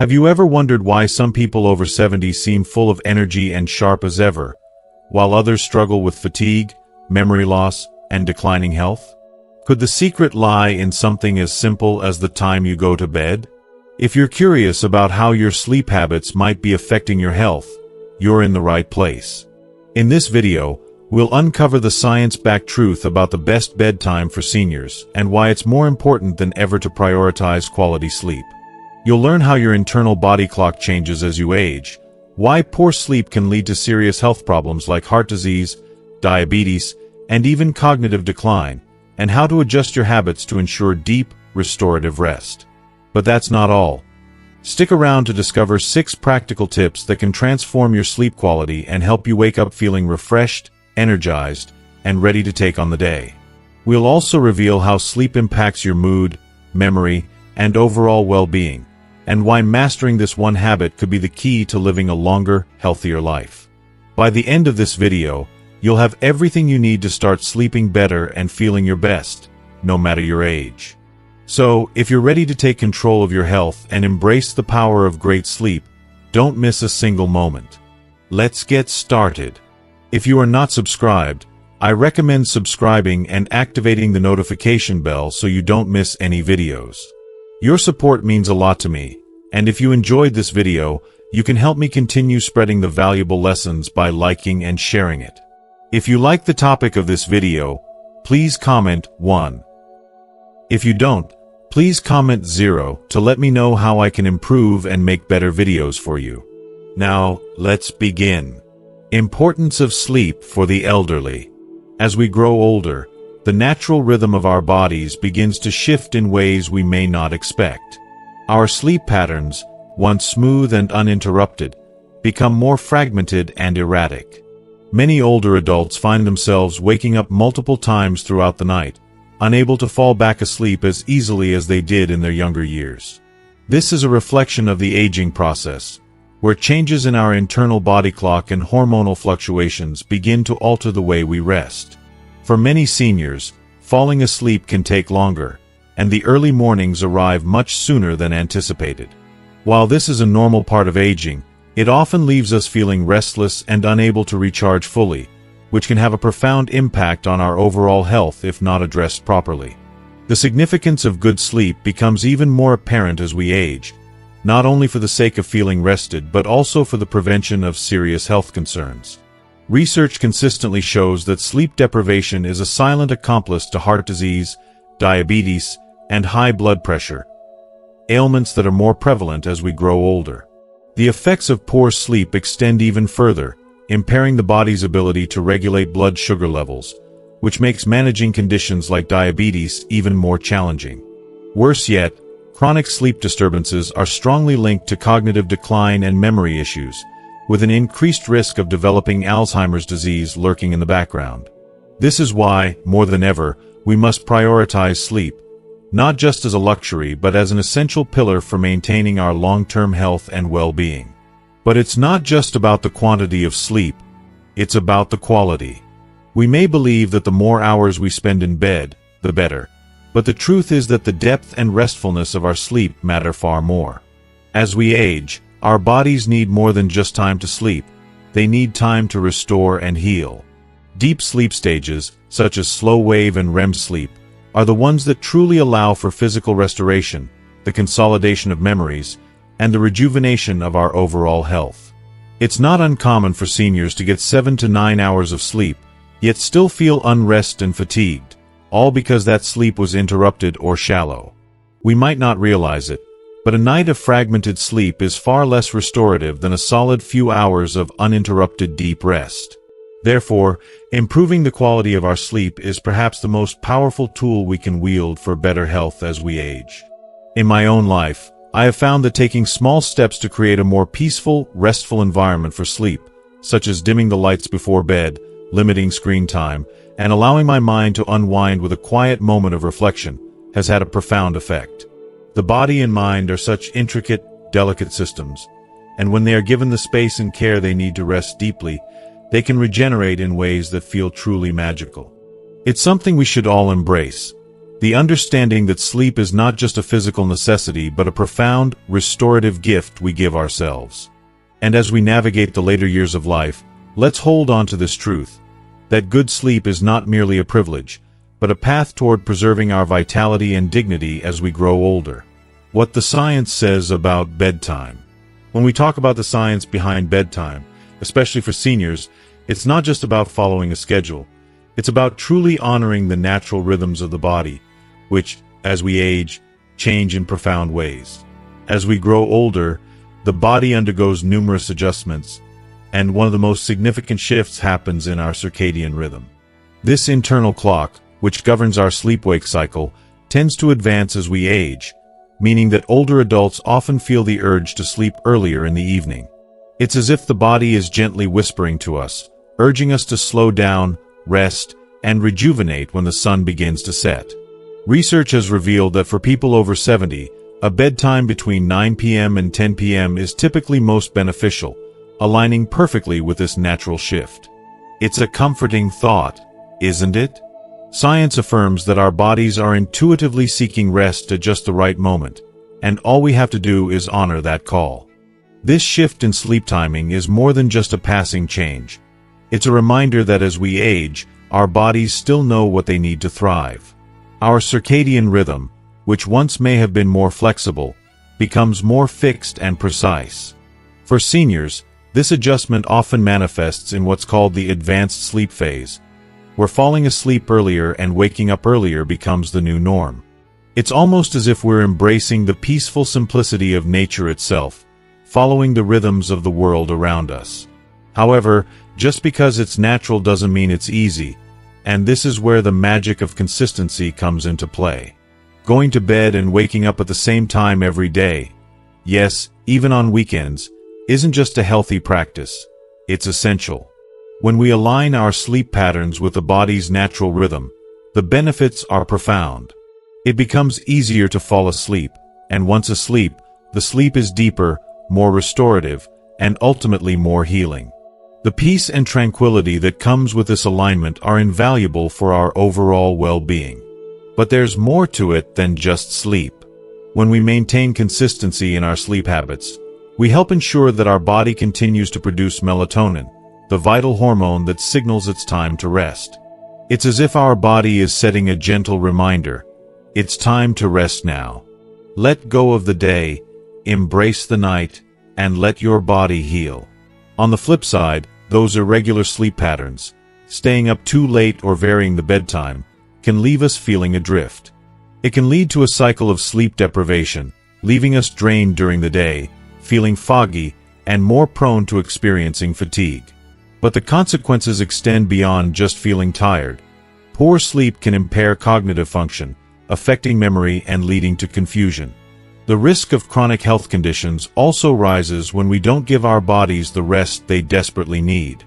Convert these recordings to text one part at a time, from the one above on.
Have you ever wondered why some people over 70 seem full of energy and sharp as ever, while others struggle with fatigue, memory loss, and declining health? Could the secret lie in something as simple as the time you go to bed? If you're curious about how your sleep habits might be affecting your health, you're in the right place. In this video, we'll uncover the science-backed truth about the best bedtime for seniors and why it's more important than ever to prioritize quality sleep. You'll learn how your internal body clock changes as you age, why poor sleep can lead to serious health problems like heart disease, diabetes, and even cognitive decline, and how to adjust your habits to ensure deep, restorative rest. But that's not all. Stick around to discover 6 practical tips that can transform your sleep quality and help you wake up feeling refreshed, energized, and ready to take on the day. We'll also reveal how sleep impacts your mood, memory, and overall well-being, and why mastering this one habit could be the key to living a longer, healthier life. By the end of this video, you'll have everything you need to start sleeping better and feeling your best, no matter your age. So, if you're ready to take control of your health and embrace the power of great sleep, don't miss a single moment. Let's get started. If you are not subscribed, I recommend subscribing and activating the notification bell so you don't miss any videos. Your support means a lot to me, and if you enjoyed this video, you can help me continue spreading the valuable lessons by liking and sharing it. If you like the topic of this video, please comment 1. If you don't, please comment 0 to let me know how I can improve and make better videos for you. Now, let's begin. Importance of sleep for the elderly. As we grow older, the natural rhythm of our bodies begins to shift in ways we may not expect. Our sleep patterns, once smooth and uninterrupted, become more fragmented and erratic. Many older adults find themselves waking up multiple times throughout the night, unable to fall back asleep as easily as they did in their younger years. This is a reflection of the aging process, where changes in our internal body clock and hormonal fluctuations begin to alter the way we rest. For many seniors, falling asleep can take longer, and the early mornings arrive much sooner than anticipated. While this is a normal part of aging, it often leaves us feeling restless and unable to recharge fully, which can have a profound impact on our overall health if not addressed properly. The significance of good sleep becomes even more apparent as we age, not only for the sake of feeling rested but also for the prevention of serious health concerns. Research consistently shows that sleep deprivation is a silent accomplice to heart disease, diabetes, and high blood pressure, ailments that are more prevalent as we grow older. The effects of poor sleep extend even further, impairing the body's ability to regulate blood sugar levels, which makes managing conditions like diabetes even more challenging. Worse yet, chronic sleep disturbances are strongly linked to cognitive decline and memory issues, with an increased risk of developing Alzheimer's disease lurking in the background. This is why, more than ever, we must prioritize sleep, not just as a luxury but as an essential pillar for maintaining our long-term health and well-being. But it's not just about the quantity of sleep, it's about the quality. We may believe that the more hours we spend in bed, the better, but the truth is that the depth and restfulness of our sleep matter far more. As we age, our bodies need more than just time to sleep, they need time to restore and heal. Deep sleep stages, such as slow wave and REM sleep, are the ones that truly allow for physical restoration, the consolidation of memories, and the rejuvenation of our overall health. It's not uncommon for seniors to get 7 to 9 hours of sleep, yet still feel unrested and fatigued, all because that sleep was interrupted or shallow. We might not realize it, but a night of fragmented sleep is far less restorative than a solid few hours of uninterrupted deep rest. Therefore, improving the quality of our sleep is perhaps the most powerful tool we can wield for better health as we age. In my own life, I have found that taking small steps to create a more peaceful, restful environment for sleep, such as dimming the lights before bed, limiting screen time, and allowing my mind to unwind with a quiet moment of reflection, has had a profound effect. The body and mind are such intricate, delicate systems, and when they are given the space and care they need to rest deeply, they can regenerate in ways that feel truly magical. It's something we should all embrace. The understanding that sleep is not just a physical necessity but a profound, restorative gift we give ourselves. And as we navigate the later years of life, let's hold on to this truth, that good sleep is not merely a privilege, but a path toward preserving our vitality and dignity as we grow older. What the science says about bedtime. When we talk about the science behind bedtime, especially for seniors, it's not just about following a schedule. It's about truly honoring the natural rhythms of the body, which, as we age, change in profound ways. As we grow older, the body undergoes numerous adjustments, and one of the most significant shifts happens in our circadian rhythm. This internal clock, which governs our sleep-wake cycle, tends to advance as we age, meaning that older adults often feel the urge to sleep earlier in the evening. It's as if the body is gently whispering to us, urging us to slow down, rest, and rejuvenate when the sun begins to set. Research has revealed that for people over 70, a bedtime between 9 p.m. and 10 p.m. is typically most beneficial, aligning perfectly with this natural shift. It's a comforting thought, isn't it? Science affirms that our bodies are intuitively seeking rest at just the right moment, and all we have to do is honor that call. This shift in sleep timing is more than just a passing change. It's a reminder that as we age, our bodies still know what they need to thrive. Our circadian rhythm, which once may have been more flexible, becomes more fixed and precise. For seniors, this adjustment often manifests in what's called the advanced sleep phase, where falling asleep earlier and waking up earlier becomes the new norm. It's almost as if we're embracing the peaceful simplicity of nature itself, following the rhythms of the world around us. However, just because it's natural doesn't mean it's easy, and this is where the magic of consistency comes into play. Going to bed and waking up at the same time every day, yes, even on weekends, isn't just a healthy practice, it's essential. When we align our sleep patterns with the body's natural rhythm, the benefits are profound. It becomes easier to fall asleep, and once asleep, the sleep is deeper, more restorative, and ultimately more healing. The peace and tranquility that comes with this alignment are invaluable for our overall well-being. But there's more to it than just sleep. When we maintain consistency in our sleep habits, we help ensure that our body continues to produce melatonin, the vital hormone that signals it's time to rest. It's as if our body is setting a gentle reminder. It's time to rest now. Let go of the day, embrace the night, and let your body heal. On the flip side, those irregular sleep patterns, staying up too late or varying the bedtime, can leave us feeling adrift. It can lead to a cycle of sleep deprivation, leaving us drained during the day, feeling foggy, and more prone to experiencing fatigue. But the consequences extend beyond just feeling tired. Poor sleep can impair cognitive function, affecting memory and leading to confusion. The risk of chronic health conditions also rises when we don't give our bodies the rest they desperately need.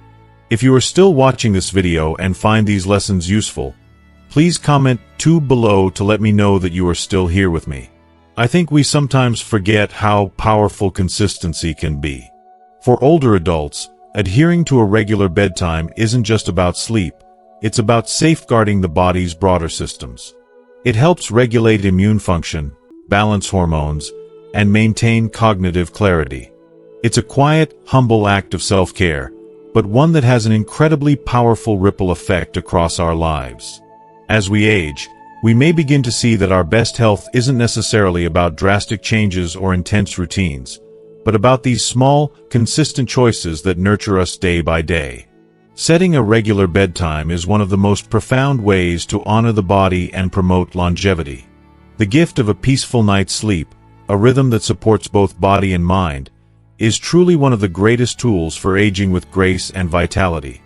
If you are still watching this video and find these lessons useful, please comment below to let me know that you are still here with me. I think we sometimes forget how powerful consistency can be. For older adults, adhering to a regular bedtime isn't just about sleep, it's about safeguarding the body's broader systems. It helps regulate immune function, balance hormones, and maintain cognitive clarity. It's a quiet, humble act of self-care, but one that has an incredibly powerful ripple effect across our lives. As we age, we may begin to see that our best health isn't necessarily about drastic changes or intense routines, but about these small, consistent choices that nurture us day by day. Setting a regular bedtime is one of the most profound ways to honor the body and promote longevity. The gift of a peaceful night's sleep, a rhythm that supports both body and mind, is truly one of the greatest tools for aging with grace and vitality.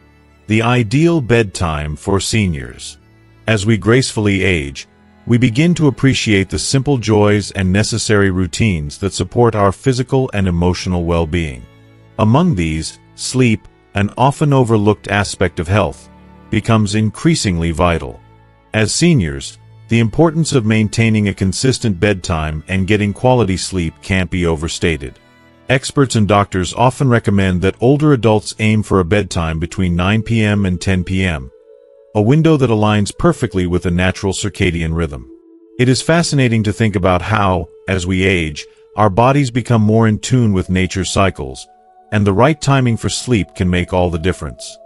The ideal bedtime for seniors. As we gracefully age, we begin to appreciate the simple joys and necessary routines that support our physical and emotional well-being. Among these, sleep, an often overlooked aspect of health, becomes increasingly vital. As seniors, the importance of maintaining a consistent bedtime and getting quality sleep can't be overstated. Experts and doctors often recommend that older adults aim for a bedtime between 9 p.m. and 10 p.m., a window that aligns perfectly with a natural circadian rhythm. It is fascinating to think about how, as we age, our bodies become more in tune with nature's cycles, and the right timing for sleep can make all the difference.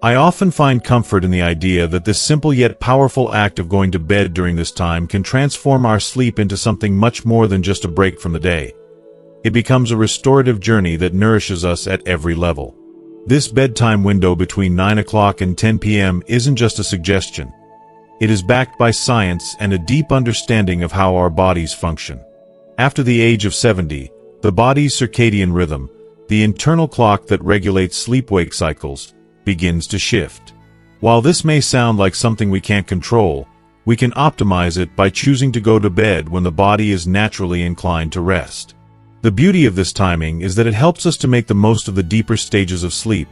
I often find comfort in the idea that this simple yet powerful act of going to bed during this time can transform our sleep into something much more than just a break from the day. It becomes a restorative journey that nourishes us at every level. This bedtime window between 9 o'clock and 10 p.m. isn't just a suggestion. It is backed by science and a deep understanding of how our bodies function. After the age of 70, the body's circadian rhythm, the internal clock that regulates sleep-wake cycles, begins to shift. While this may sound like something we can't control, we can optimize it by choosing to go to bed when the body is naturally inclined to rest. The beauty of this timing is that it helps us to make the most of the deeper stages of sleep,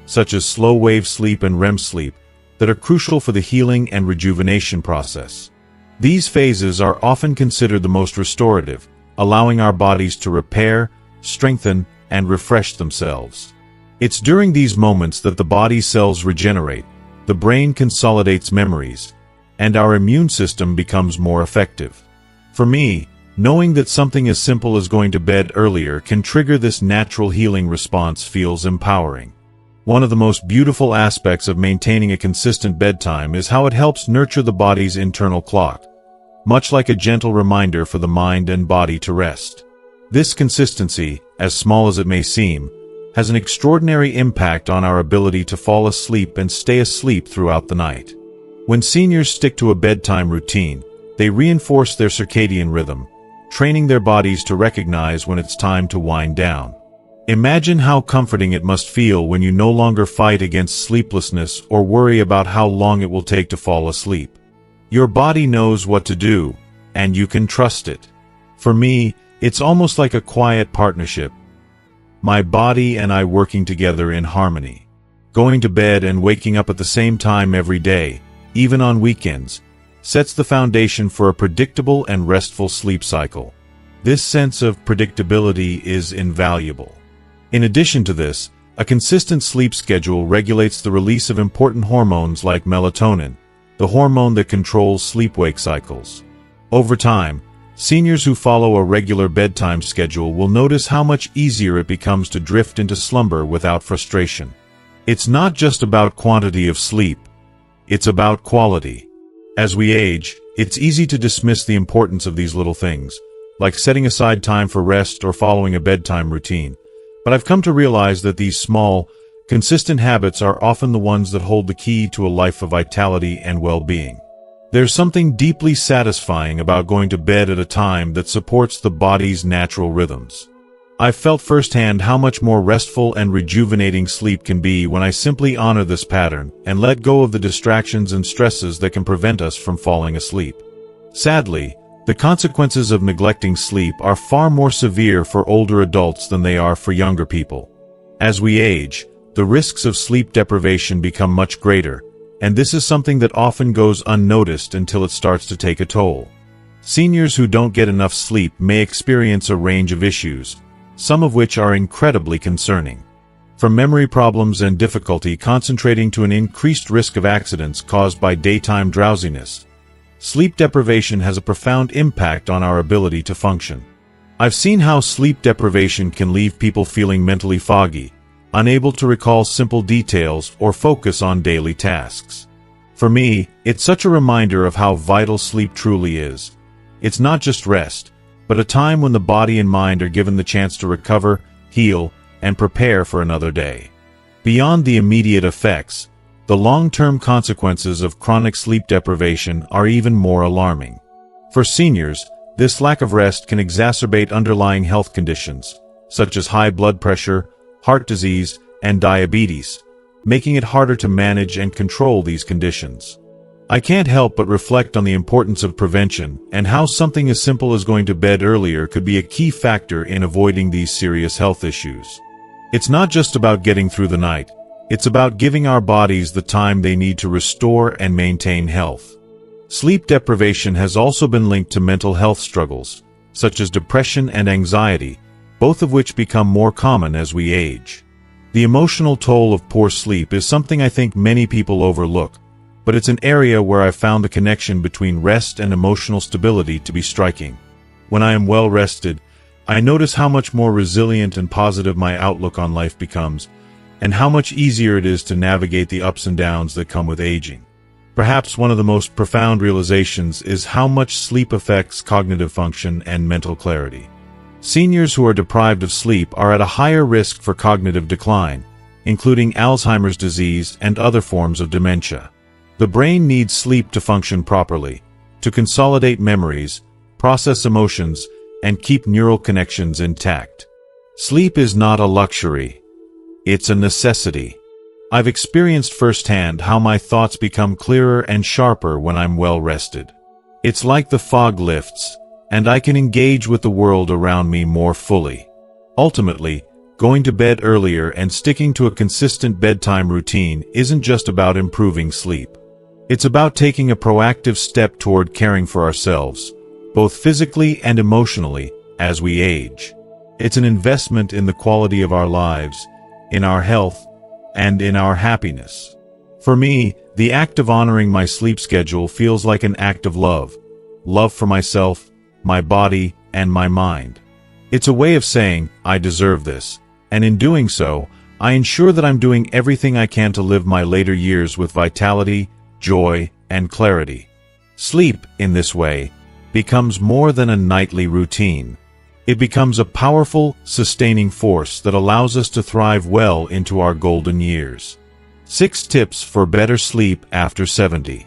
such as slow-wave sleep and REM sleep, that are crucial for the healing and rejuvenation process. These phases are often considered the most restorative, allowing our bodies to repair, strengthen, and refresh themselves. It's during these moments that the body's cells regenerate, the brain consolidates memories, and our immune system becomes more effective. For me, knowing that something as simple as going to bed earlier can trigger this natural healing response feels empowering. One of the most beautiful aspects of maintaining a consistent bedtime is how it helps nurture the body's internal clock, much like a gentle reminder for the mind and body to rest. This consistency, as small as it may seem, has an extraordinary impact on our ability to fall asleep and stay asleep throughout the night. When seniors stick to a bedtime routine, they reinforce their circadian rhythm, training their bodies to recognize when it's time to wind down. Imagine how comforting it must feel when you no longer fight against sleeplessness or worry about how long it will take to fall asleep. Your body knows what to do, and you can trust it. For me, it's almost like a quiet partnership. My body and I working together in harmony. Going to bed and waking up at the same time every day, even on weekends, sets the foundation for a predictable and restful sleep cycle. This sense of predictability is invaluable. In addition to this, a consistent sleep schedule regulates the release of important hormones like melatonin, the hormone that controls sleep-wake cycles. Over time, seniors who follow a regular bedtime schedule will notice how much easier it becomes to drift into slumber without frustration. It's not just about quantity of sleep, it's about quality. As we age, it's easy to dismiss the importance of these little things, like setting aside time for rest or following a bedtime routine. But I've come to realize that these small, consistent habits are often the ones that hold the key to a life of vitality and well-being. There's something deeply satisfying about going to bed at a time that supports the body's natural rhythms. I've felt firsthand how much more restful and rejuvenating sleep can be when I simply honor this pattern and let go of the distractions and stresses that can prevent us from falling asleep. Sadly, the consequences of neglecting sleep are far more severe for older adults than they are for younger people. As we age, the risks of sleep deprivation become much greater, and this is something that often goes unnoticed until it starts to take a toll. Seniors who don't get enough sleep may experience a range of issues, some of which are incredibly concerning. From memory problems and difficulty concentrating to an increased risk of accidents caused by daytime drowsiness, sleep deprivation has a profound impact on our ability to function. I've seen how sleep deprivation can leave people feeling mentally foggy, unable to recall simple details or focus on daily tasks. For me, it's such a reminder of how vital sleep truly is. It's not just rest, but a time when the body and mind are given the chance to recover, heal, and prepare for another day. Beyond the immediate effects, the long-term consequences of chronic sleep deprivation are even more alarming. For seniors, this lack of rest can exacerbate underlying health conditions, such as high blood pressure, heart disease, and diabetes, making it harder to manage and control these conditions. I can't help but reflect on the importance of prevention and how something as simple as going to bed earlier could be a key factor in avoiding these serious health issues. It's not just about getting through the night, it's about giving our bodies the time they need to restore and maintain health. Sleep deprivation has also been linked to mental health struggles, such as depression and anxiety, both of which become more common as we age. The emotional toll of poor sleep is something I think many people overlook, but it's an area where I've found the connection between rest and emotional stability to be striking. When I am well rested, I notice how much more resilient and positive my outlook on life becomes, and how much easier it is to navigate the ups and downs that come with aging. Perhaps one of the most profound realizations is how much sleep affects cognitive function and mental clarity. Seniors who are deprived of sleep are at a higher risk for cognitive decline, including Alzheimer's disease and other forms of dementia. The brain needs sleep to function properly, to consolidate memories, process emotions, and keep neural connections intact. Sleep is not a luxury. It's a necessity. I've experienced firsthand how my thoughts become clearer and sharper when I'm well rested. It's like the fog lifts, and I can engage with the world around me more fully. Ultimately, going to bed earlier and sticking to a consistent bedtime routine isn't just about improving sleep. It's about taking a proactive step toward caring for ourselves, both physically and emotionally, as we age. It's an investment in the quality of our lives, in our health, and in our happiness. For me, the act of honoring my sleep schedule feels like an act of love. Love for myself, my body, and my mind. It's a way of saying, I deserve this, and in doing so, I ensure that I'm doing everything I can to live my later years with vitality, joy, and clarity. Sleep, in this way, becomes more than a nightly routine. It becomes a powerful, sustaining force that allows us to thrive well into our golden years. 6 tips for better sleep after 70.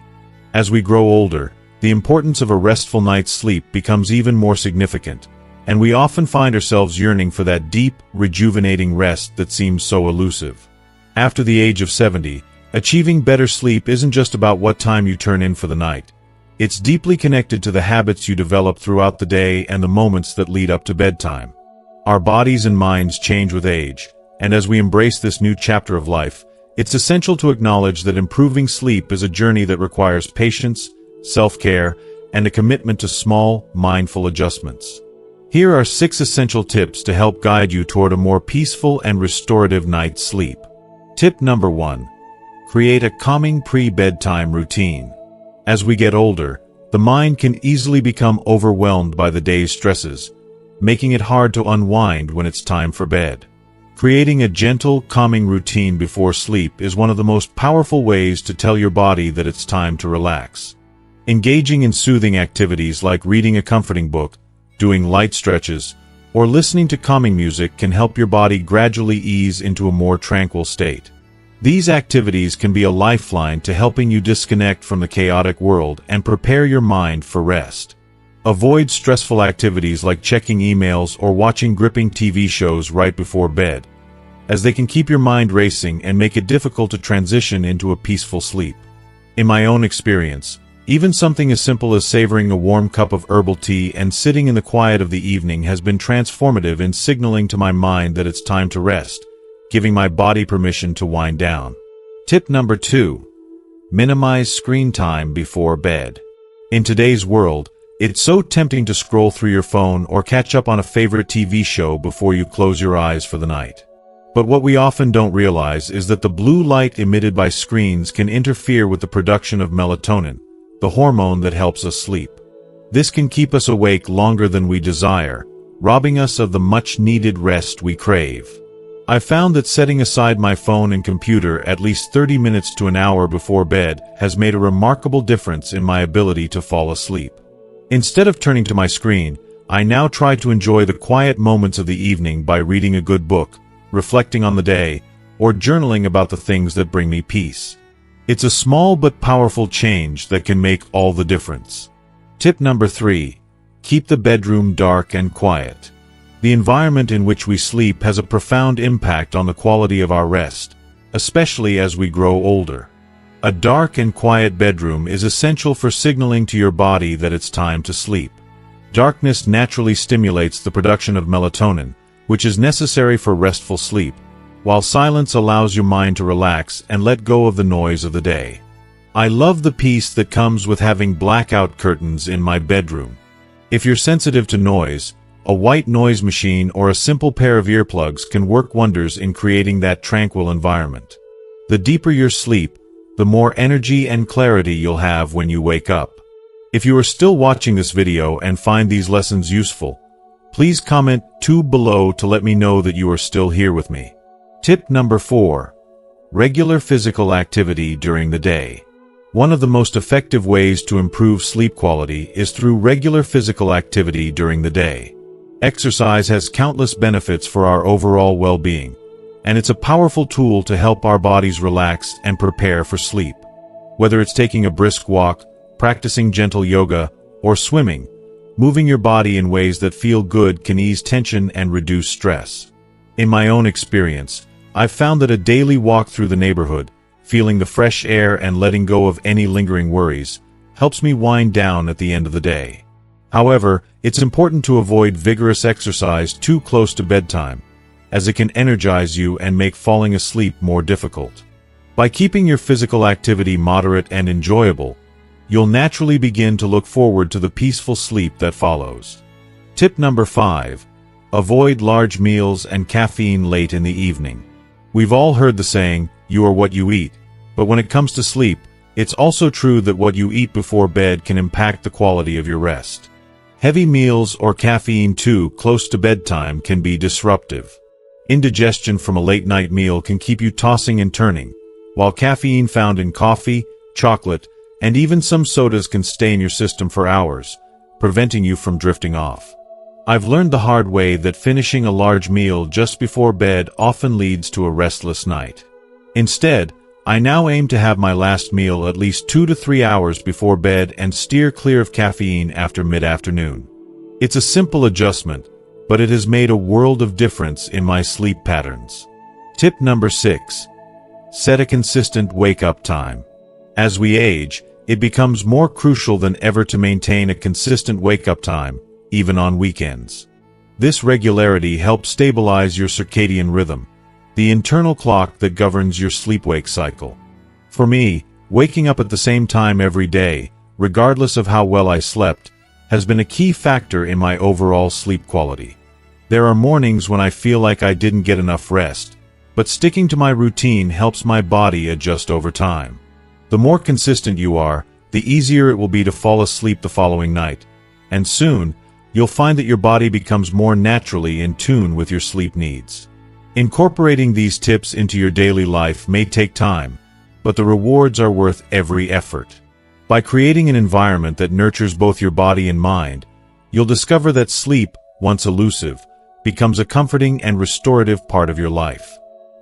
As we grow older, the importance of a restful night's sleep becomes even more significant, and we often find ourselves yearning for that deep, rejuvenating rest that seems so elusive. After the age of 70, achieving better sleep isn't just about what time you turn in for the night. It's deeply connected to the habits you develop throughout the day and the moments that lead up to bedtime. Our bodies and minds change with age, and as we embrace this new chapter of life, it's essential to acknowledge that improving sleep is a journey that requires patience, self-care, and a commitment to small, mindful adjustments. Here are 6 essential tips to help guide you toward a more peaceful and restorative night's sleep. Tip number 1. Create a calming pre-bedtime routine. As we get older, the mind can easily become overwhelmed by the day's stresses, making it hard to unwind when it's time for bed. Creating a gentle, calming routine before sleep is one of the most powerful ways to tell your body that it's time to relax. Engaging in soothing activities like reading a comforting book, doing light stretches, or listening to calming music can help your body gradually ease into a more tranquil state. These activities can be a lifeline to helping you disconnect from the chaotic world and prepare your mind for rest. Avoid stressful activities like checking emails or watching gripping TV shows right before bed, as they can keep your mind racing and make it difficult to transition into a peaceful sleep. In my own experience, even something as simple as savoring a warm cup of herbal tea and sitting in the quiet of the evening has been transformative in signaling to my mind that it's time to rest, giving my body permission to wind down. Tip number 2. Minimize screen time before bed. In today's world, it's so tempting to scroll through your phone or catch up on a favorite TV show before you close your eyes for the night. But what we often don't realize is that the blue light emitted by screens can interfere with the production of melatonin, the hormone that helps us sleep. This can keep us awake longer than we desire, robbing us of the much-needed rest we crave. I've found that setting aside my phone and computer at least 30 minutes to an hour before bed has made a remarkable difference in my ability to fall asleep. Instead of turning to my screen, I now try to enjoy the quiet moments of the evening by reading a good book, reflecting on the day, or journaling about the things that bring me peace. It's a small but powerful change that can make all the difference. Tip number 3. Keep the bedroom dark and quiet. The environment in which we sleep has a profound impact on the quality of our rest, especially as we grow older. A dark and quiet bedroom is essential for signaling to your body that it's time to sleep. Darkness naturally stimulates the production of melatonin, which is necessary for restful sleep, while silence allows your mind to relax and let go of the noise of the day. I love the peace that comes with having blackout curtains in my bedroom. If you're sensitive to noise, a white noise machine or a simple pair of earplugs can work wonders in creating that tranquil environment. The deeper your sleep, the more energy and clarity you'll have when you wake up. If you are still watching this video and find these lessons useful, please comment 2 below to let me know that you are still here with me. Tip number 4. Regular physical activity during the day. One of the most effective ways to improve sleep quality is through regular physical activity during the day. Exercise has countless benefits for our overall well-being, and it's a powerful tool to help our bodies relax and prepare for sleep. Whether it's taking a brisk walk, practicing gentle yoga, or swimming, moving your body in ways that feel good can ease tension and reduce stress. In my own experience, I've found that a daily walk through the neighborhood, feeling the fresh air and letting go of any lingering worries, helps me wind down at the end of the day. However, it's important to avoid vigorous exercise too close to bedtime, as it can energize you and make falling asleep more difficult. By keeping your physical activity moderate and enjoyable, you'll naturally begin to look forward to the peaceful sleep that follows. Tip number 5. Avoid large meals and caffeine late in the evening. We've all heard the saying, "You are what you eat," but when it comes to sleep, it's also true that what you eat before bed can impact the quality of your rest. Heavy meals or caffeine too close to bedtime can be disruptive. Indigestion from a late-night meal can keep you tossing and turning, while caffeine found in coffee, chocolate, and even some sodas can stay in your system for hours, preventing you from drifting off. I've learned the hard way that finishing a large meal just before bed often leads to a restless night. Instead, I now aim to have my last meal at least 2 to 3 hours before bed and steer clear of caffeine after mid-afternoon. It's a simple adjustment, but it has made a world of difference in my sleep patterns. Tip number 6. Set a consistent wake-up time. As we age, it becomes more crucial than ever to maintain a consistent wake-up time, even on weekends. This regularity helps stabilize your circadian rhythm, the internal clock that governs your sleep-wake cycle. For me, waking up at the same time every day, regardless of how well I slept, has been a key factor in my overall sleep quality. There are mornings when I feel like I didn't get enough rest, but sticking to my routine helps my body adjust over time. The more consistent you are, the easier it will be to fall asleep the following night, and soon, you'll find that your body becomes more naturally in tune with your sleep needs. Incorporating these tips into your daily life may take time, but the rewards are worth every effort. By creating an environment that nurtures both your body and mind, you'll discover that sleep, once elusive, becomes a comforting and restorative part of your life.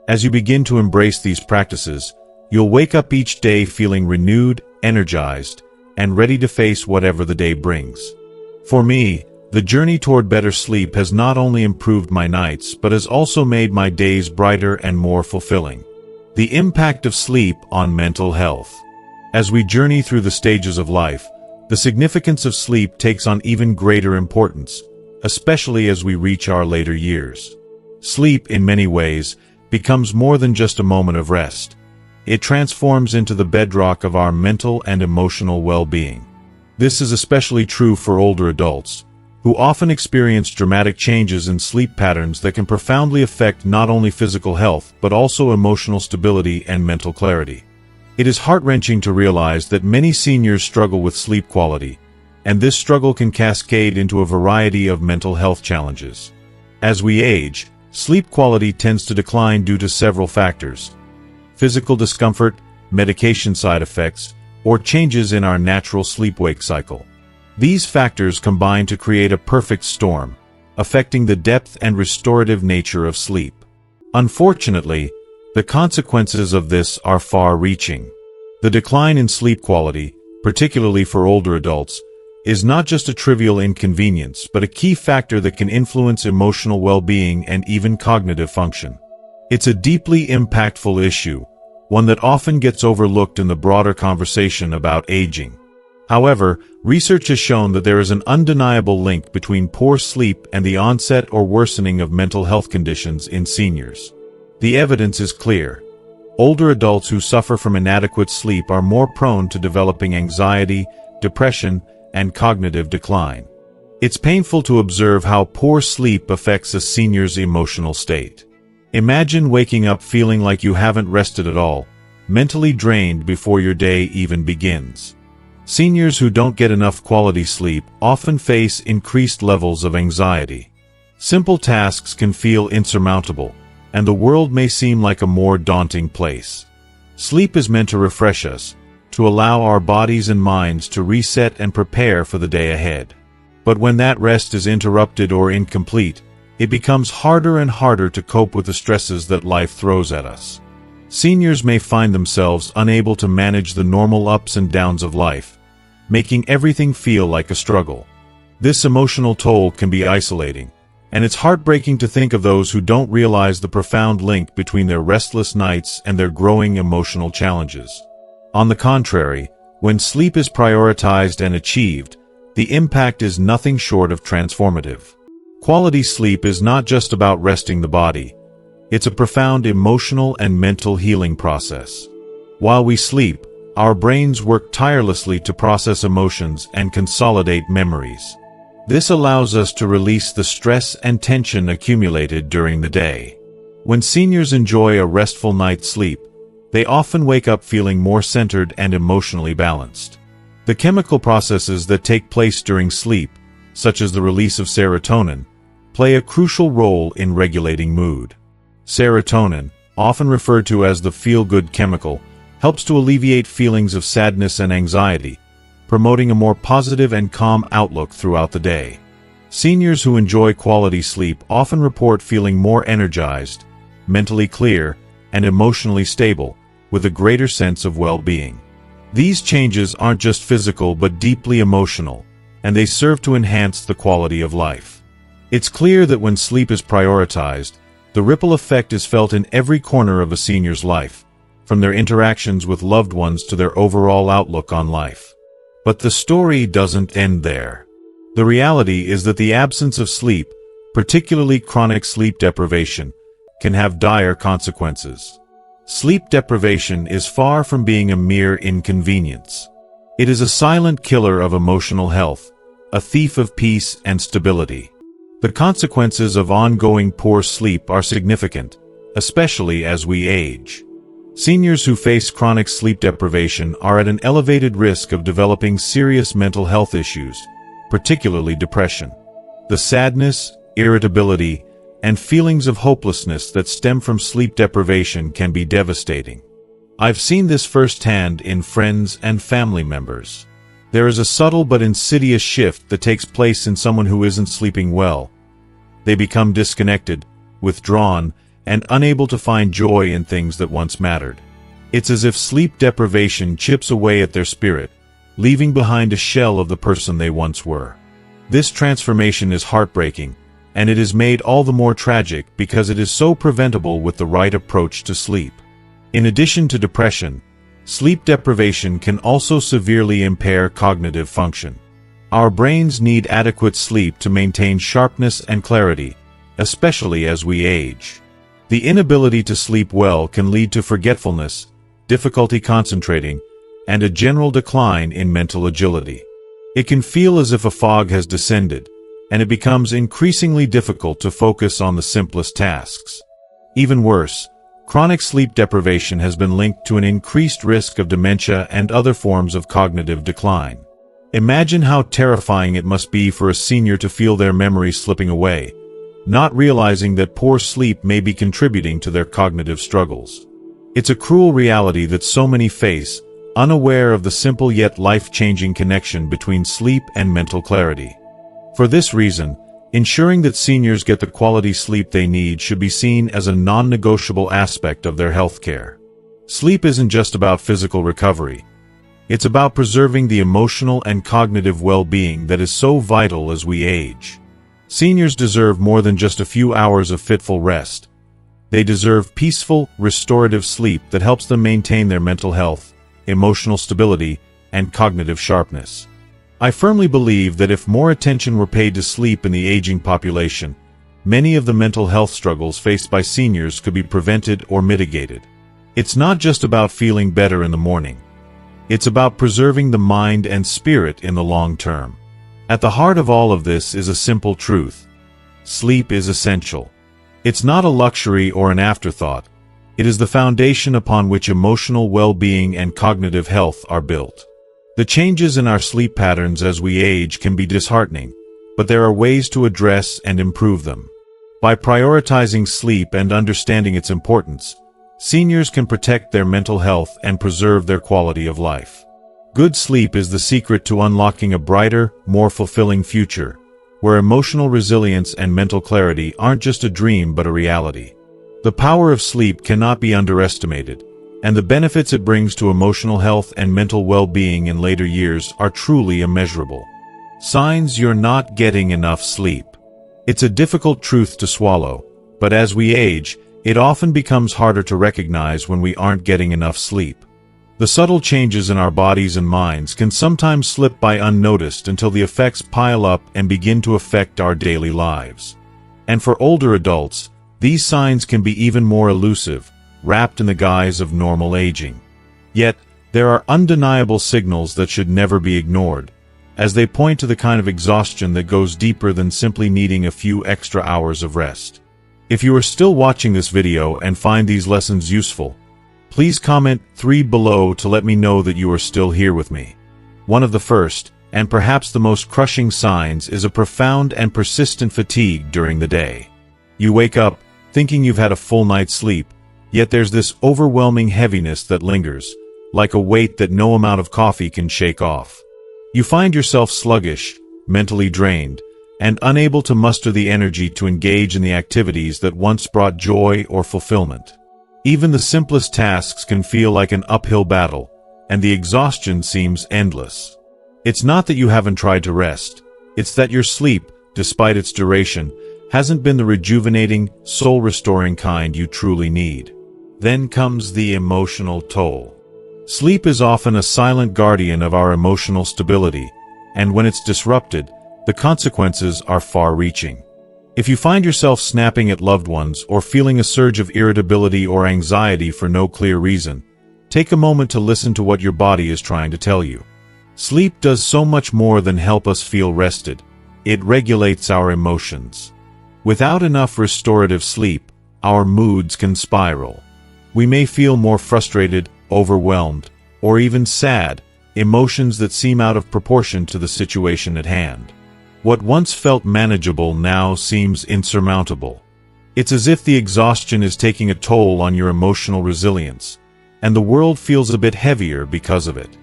As you begin to embrace these practices, you'll wake up each day feeling renewed, energized, and ready to face whatever the day brings. For me, the journey toward better sleep has not only improved my nights but has also made my days brighter and more fulfilling. The impact of sleep on mental health. As we journey through the stages of life, the significance of sleep takes on even greater importance, especially as we reach our later years. Sleep, in many ways, becomes more than just a moment of rest. It transforms into the bedrock of our mental and emotional well-being. This is especially true for older adults, who often experience dramatic changes in sleep patterns that can profoundly affect not only physical health but also emotional stability and mental clarity. It is heart-wrenching to realize that many seniors struggle with sleep quality, and this struggle can cascade into a variety of mental health challenges. As we age, sleep quality tends to decline due to several factors: physical discomfort, medication side effects, or changes in our natural sleep-wake cycle. These factors combine to create a perfect storm, affecting the depth and restorative nature of sleep. Unfortunately, the consequences of this are far-reaching. The decline in sleep quality, particularly for older adults, is not just a trivial inconvenience but a key factor that can influence emotional well-being and even cognitive function. It's a deeply impactful issue, one that often gets overlooked in the broader conversation about aging. However, research has shown that there is an undeniable link between poor sleep and the onset or worsening of mental health conditions in seniors. The evidence is clear. Older adults who suffer from inadequate sleep are more prone to developing anxiety, depression, and cognitive decline. It's painful to observe how poor sleep affects a senior's emotional state. Imagine waking up feeling like you haven't rested at all, mentally drained before your day even begins. Seniors who don't get enough quality sleep often face increased levels of anxiety. Simple tasks can feel insurmountable, and the world may seem like a more daunting place. Sleep is meant to refresh us, to allow our bodies and minds to reset and prepare for the day ahead. But when that rest is interrupted or incomplete, it becomes harder and harder to cope with the stresses that life throws at us. Seniors may find themselves unable to manage the normal ups and downs of life, making everything feel like a struggle. This emotional toll can be isolating, and it's heartbreaking to think of those who don't realize the profound link between their restless nights and their growing emotional challenges. On the contrary, when sleep is prioritized and achieved, the impact is nothing short of transformative. Quality sleep is not just about resting the body. It's a profound emotional and mental healing process. While we sleep, our brains work tirelessly to process emotions and consolidate memories. This allows us to release the stress and tension accumulated during the day. When seniors enjoy a restful night's sleep, they often wake up feeling more centered and emotionally balanced. The chemical processes that take place during sleep, such as the release of serotonin, play a crucial role in regulating mood. Serotonin, often referred to as the feel-good chemical, helps to alleviate feelings of sadness and anxiety, promoting a more positive and calm outlook throughout the day. Seniors who enjoy quality sleep often report feeling more energized, mentally clear, and emotionally stable, with a greater sense of well-being. These changes aren't just physical but deeply emotional, and they serve to enhance the quality of life. It's clear that when sleep is prioritized, the ripple effect is felt in every corner of a senior's life, from their interactions with loved ones to their overall outlook on life. But the story doesn't end there. The reality is that the absence of sleep, particularly chronic sleep deprivation, can have dire consequences. Sleep deprivation is far from being a mere inconvenience. It is a silent killer of emotional health, a thief of peace and stability. The consequences of ongoing poor sleep are significant, especially as we age. Seniors who face chronic sleep deprivation are at an elevated risk of developing serious mental health issues, particularly depression. The sadness, irritability, and feelings of hopelessness that stem from sleep deprivation can be devastating. I've seen this firsthand in friends and family members. There is a subtle but insidious shift that takes place in someone who isn't sleeping well. They become disconnected, withdrawn, and unable to find joy in things that once mattered. It's as if sleep deprivation chips away at their spirit, leaving behind a shell of the person they once were. This transformation is heartbreaking, and it is made all the more tragic because it is so preventable with the right approach to sleep. In addition to depression, sleep deprivation can also severely impair cognitive function. Our brains need adequate sleep to maintain sharpness and clarity, especially as we age. The inability to sleep well can lead to forgetfulness, difficulty concentrating, and a general decline in mental agility. It can feel as if a fog has descended, and it becomes increasingly difficult to focus on the simplest tasks. Even worse, chronic sleep deprivation has been linked to an increased risk of dementia and other forms of cognitive decline. Imagine how terrifying it must be for a senior to feel their memories slipping away, not realizing that poor sleep may be contributing to their cognitive struggles. It's a cruel reality that so many face, unaware of the simple yet life-changing connection between sleep and mental clarity. For this reason, ensuring that seniors get the quality sleep they need should be seen as a non-negotiable aspect of their health care. Sleep isn't just about physical recovery. It's about preserving the emotional and cognitive well-being that is so vital as we age. Seniors deserve more than just a few hours of fitful rest. They deserve peaceful, restorative sleep that helps them maintain their mental health, emotional stability, and cognitive sharpness. I firmly believe that if more attention were paid to sleep in the aging population, many of the mental health struggles faced by seniors could be prevented or mitigated. It's not just about feeling better in the morning. It's about preserving the mind and spirit in the long term. At the heart of all of this is a simple truth. Sleep is essential. It's not a luxury or an afterthought. It is the foundation upon which emotional well-being and cognitive health are built. The changes in our sleep patterns as we age can be disheartening, but there are ways to address and improve them. By prioritizing sleep and understanding its importance, seniors can protect their mental health and preserve their quality of life. Good sleep is the secret to unlocking a brighter, more fulfilling future, where emotional resilience and mental clarity aren't just a dream but a reality. The power of sleep cannot be underestimated, and the benefits it brings to emotional health and mental well-being in later years are truly immeasurable. Signs you're not getting enough sleep. It's a difficult truth to swallow, but as we age, it often becomes harder to recognize when we aren't getting enough sleep. The subtle changes in our bodies and minds can sometimes slip by unnoticed until the effects pile up and begin to affect our daily lives. And for older adults, these signs can be even more elusive, wrapped in the guise of normal aging. Yet, there are undeniable signals that should never be ignored, as they point to the kind of exhaustion that goes deeper than simply needing a few extra hours of rest. If you are still watching this video and find these lessons useful, please comment 3 below to let me know that you are still here with me. One of the first, and perhaps the most crushing signs, is a profound and persistent fatigue during the day. You wake up thinking you've had a full night's sleep, yet there's this overwhelming heaviness that lingers, like a weight that no amount of coffee can shake off. You find yourself sluggish, mentally drained, and unable to muster the energy to engage in the activities that once brought joy or fulfillment. Even the simplest tasks can feel like an uphill battle, and the exhaustion seems endless. It's not that you haven't tried to rest, it's that your sleep, despite its duration, hasn't been the rejuvenating, soul-restoring kind you truly need. Then comes the emotional toll. Sleep is often a silent guardian of our emotional stability, and when it's disrupted, the consequences are far-reaching. If you find yourself snapping at loved ones or feeling a surge of irritability or anxiety for no clear reason, take a moment to listen to what your body is trying to tell you. Sleep does so much more than help us feel rested. It regulates our emotions. Without enough restorative sleep, our moods can spiral. We may feel more frustrated, overwhelmed, or even sad, emotions that seem out of proportion to the situation at hand. What once felt manageable now seems insurmountable. It's as if the exhaustion is taking a toll on your emotional resilience, and the world feels a bit heavier because of it.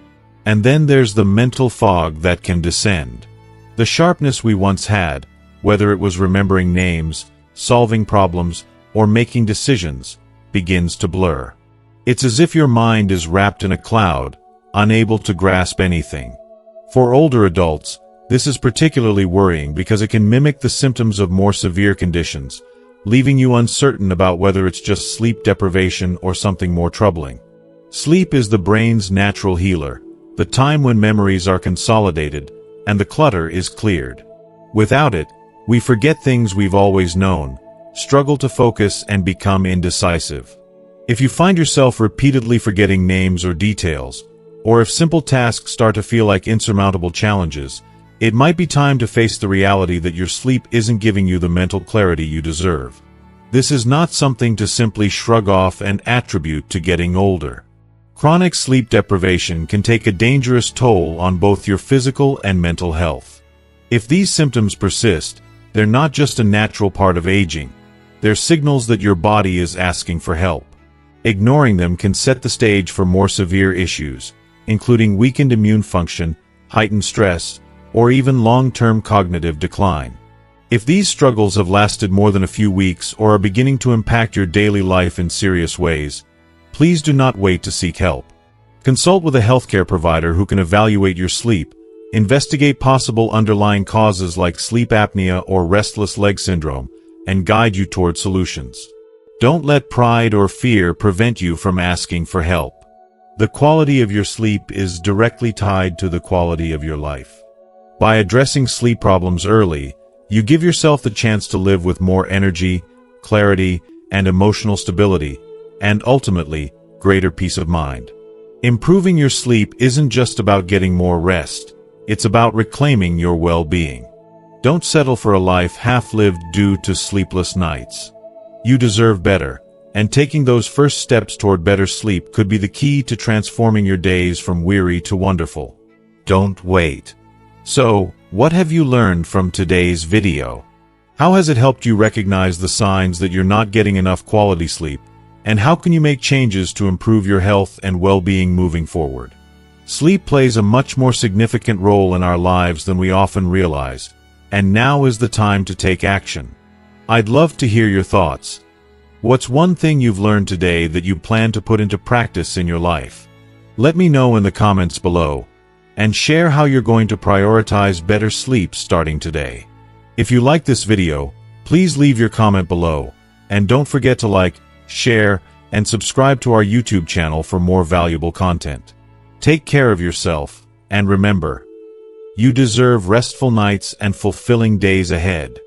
And then there's the mental fog that can descend. The sharpness we once had, whether it was remembering names, solving problems, or making decisions, begins to blur. It's as if your mind is wrapped in a cloud, unable to grasp anything. For older adults, this is particularly worrying because it can mimic the symptoms of more severe conditions, leaving you uncertain about whether it's just sleep deprivation or something more troubling. Sleep is the brain's natural healer, the time when memories are consolidated and the clutter is cleared. Without it, we forget things we've always known, struggle to focus, and become indecisive. If you find yourself repeatedly forgetting names or details, or if simple tasks start to feel like insurmountable challenges, it might be time to face the reality that your sleep isn't giving you the mental clarity you deserve. This is not something to simply shrug off and attribute to getting older. Chronic sleep deprivation can take a dangerous toll on both your physical and mental health. If these symptoms persist, they're not just a natural part of aging. They're signals that your body is asking for help. Ignoring them can set the stage for more severe issues, including weakened immune function, heightened stress, or even long-term cognitive decline. If these struggles have lasted more than a few weeks or are beginning to impact your daily life in serious ways, please do not wait to seek help. Consult with a healthcare provider who can evaluate your sleep, investigate possible underlying causes like sleep apnea or restless leg syndrome, and guide you toward solutions. Don't let pride or fear prevent you from asking for help. The quality of your sleep is directly tied to the quality of your life. By addressing sleep problems early, you give yourself the chance to live with more energy, clarity, and emotional stability, and ultimately, greater peace of mind. Improving your sleep isn't just about getting more rest, it's about reclaiming your well-being. Don't settle for a life half-lived due to sleepless nights. You deserve better, And taking those first steps toward better sleep could be the key to transforming your days from weary to wonderful. Don't wait. So, what have you learned from today's video? How has it helped you recognize the signs that you're not getting enough quality sleep? And how can you make changes to improve your health and well-being moving forward? Sleep plays a much more significant role in our lives than we often realize, and now is the time to take action. I'd love to hear your thoughts. What's one thing you've learned today that you plan to put into practice in your life? Let me know in the comments below, and share how you're going to prioritize better sleep starting today. If you like this video, please leave your comment below, and don't forget to like, share, and subscribe to our YouTube channel for more valuable content. Take care of yourself, and remember, you deserve restful nights and fulfilling days ahead.